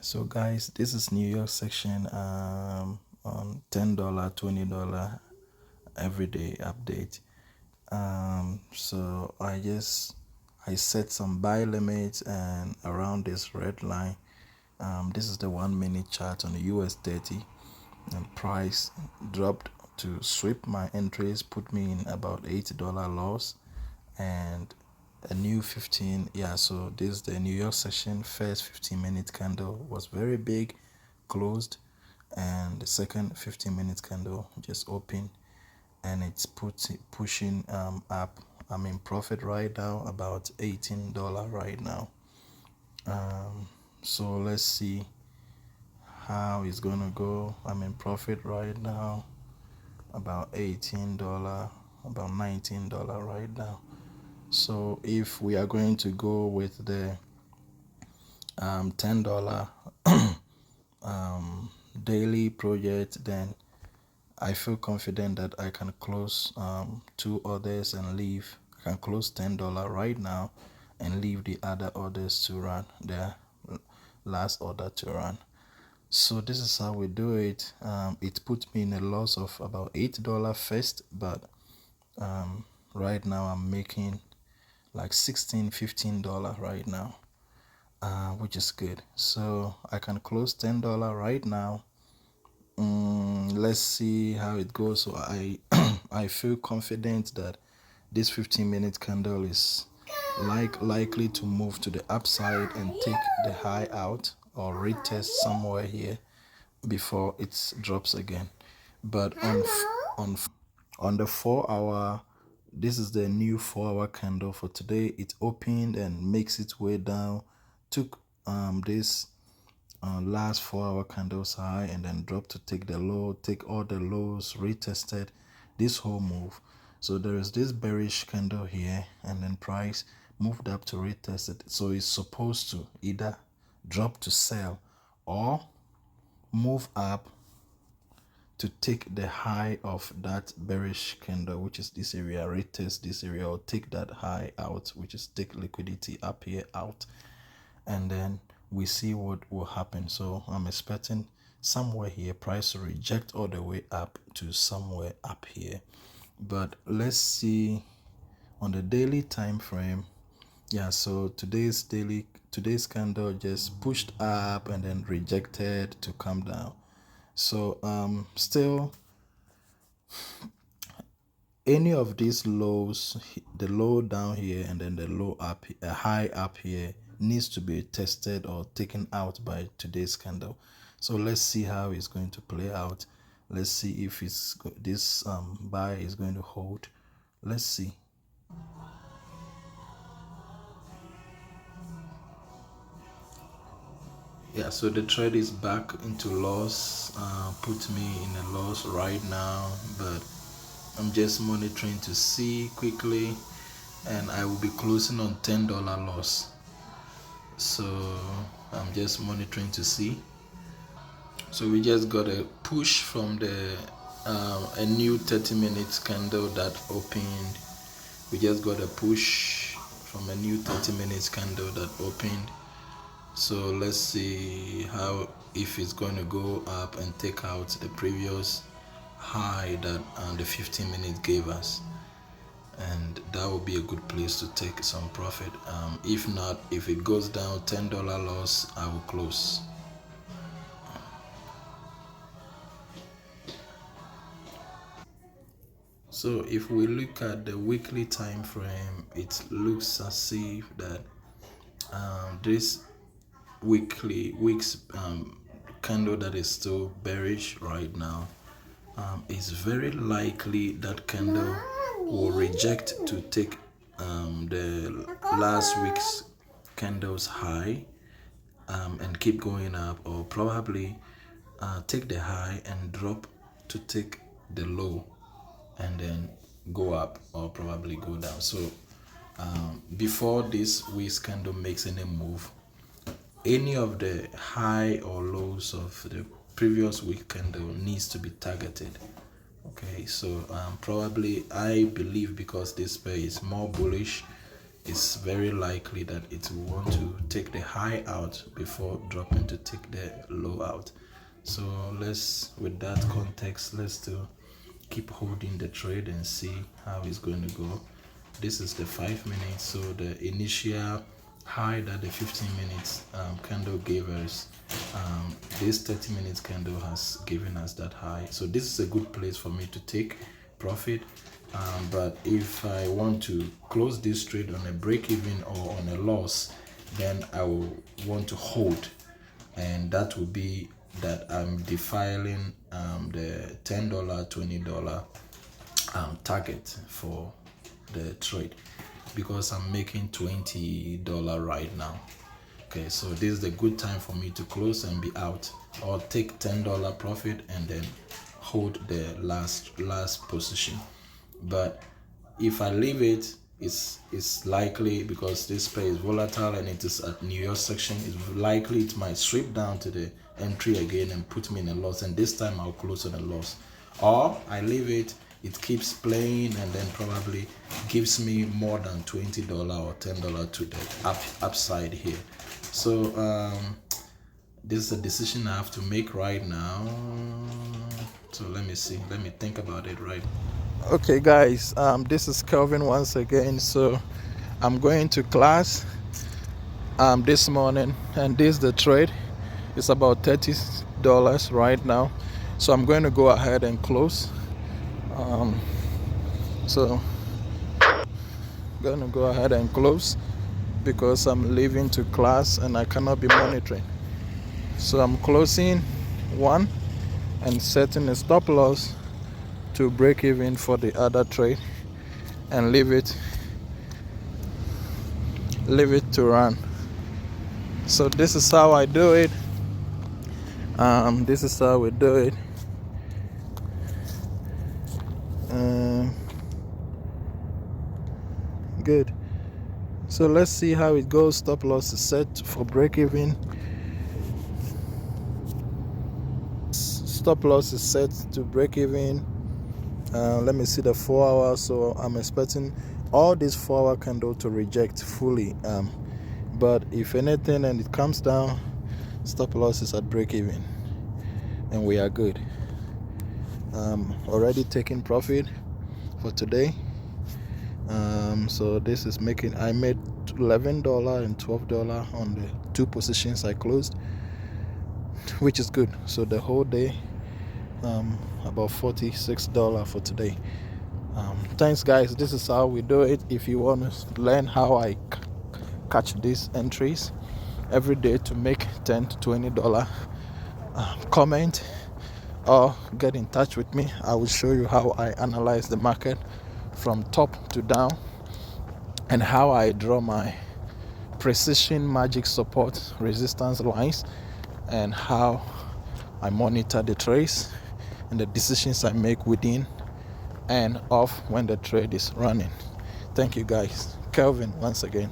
So guys, this is New York section on $10, $20 everyday update. So I set some buy limits and around this red line. This is the 1 minute chart on the US30, and price dropped to sweep my entries, put me in about $8 loss, and a new 15. Yeah, so this is the New York session. First 15-minute candle was very big, closed, and the second 15-minute candle just opened, and it's pushing up. I'm in profit right now, about $18 right now. So let's see how it's gonna go. I'm in profit right now, about $18, about $19 right now. So if we are going to go with the $10 daily project, then I feel confident that I can close two orders and leave. I can close $10 right now and leave the other orders to run, their last order to run. So this is how we do it. It put me in a loss of about $8 first, but right now I'm making like $16-15 right now, which is good. So I can close $10 right now. Let's see how it goes. So I I feel confident that this 15-minute candle is likely to move to the upside and take the high out or retest somewhere here before it drops again. But on the 4 hour, this is the new 4 hour candle for today. It opened and makes its way down, took this last 4 hour candles high, and then dropped to take the low, take all the lows, retested this whole move. So there is this bearish candle here, and then price moved up to retest it. So it's supposed to either drop to sell or move up to take the high of that bearish candle, which is this area, retest this area, or take that high out, which is take liquidity up here out, and then we see what will happen. So I'm expecting somewhere here price to reject all the way up to somewhere up here. But let's see on the daily time frame. Yeah, so today's candle just pushed up and then rejected to come down. So still any of these lows, the low down here and then the low up, a high up here, needs to be tested or taken out by today's candle. So let's see how it's going to play out. Let's see if this buy is going to hold. Let's see. Yeah, so the trade is back into loss, put me in a loss right now, but I'm just monitoring to see quickly, and I will be closing on $10 loss. So I'm just monitoring to see. So we just got a push from the a new 30 minutes candle that opened. We just got a push from a new 30 minutes candle that opened. So let's see how, if it's going to go up and take out the previous high that the 15 minutes gave us, and that will be a good place to take some profit. If not, if it goes down $10 loss, I will close. So if we look at the weekly time frame, it looks as if that this week's candle that is still bearish right now, it's very likely that candle will reject to take the last week's candle's high and keep going up, or probably take the high and drop to take the low and then go up, or probably go down. So before this week's candle makes any move, any of the high or lows of the previous week candle needs to be targeted. Okay, so probably I believe, because this pair is more bullish, it's very likely that it will want to take the high out before dropping to take the low out. So let's, with that context, let's do keep holding the trade and see how it's going to go. This is the 5 minutes, so the initial high that the 15 minutes candle gave us, this 30 minutes candle has given us that high. So this is a good place for me to take profit. But if I want to close this trade on a break even or on a loss, then I will want to hold, and that will be that I'm defiling the $10, $20 target for the trade, because I'm making $20 right now. Okay, so this is the good time for me to close and be out, or take $10 profit and then hold the last position. But if I leave it, it's likely, because this pair is volatile and it is at New York section, it's likely it might strip down to the entry again and put me in a loss, and this time I'll close on a loss. Or I leave it, it keeps playing, and then probably gives me more than $20 or $10 to the upside here. So this is a decision I have to make right now. So let me see, let me think about it right. Okay guys, this is Kelvin once again. So I'm going to class this morning, and this is the trade. It's about $30 right now, so I'm going to go ahead and close. So I'm gonna go ahead and close because I'm leaving to class and I cannot be monitoring. So I'm closing one and setting a stop loss to break even for the other trade, and leave it to run. So this is how I do it. This is how we do it. Good. So let's see how it goes. Stop loss is set for break even. Stop loss is set to break even. Let me see the 4 hours. So I'm expecting all these 4 hour candle to reject fully, but if anything and it comes down, stop loss is at break even and we are good. Already taking profit for today. So this is making, I made $11 and $12 on the 2 positions I closed, which is good. So the whole day, about $46 for today. Thanks guys, this is how we do it. If you want to learn how I catch these entries every day to make $10 to $20, comment or get in touch with me. I will show you how I analyze the market from top to down, and how I draw my precision magic support resistance lines, and how I monitor the trades and the decisions I make within and off when the trade is running. Thank you guys. Kelvin once again.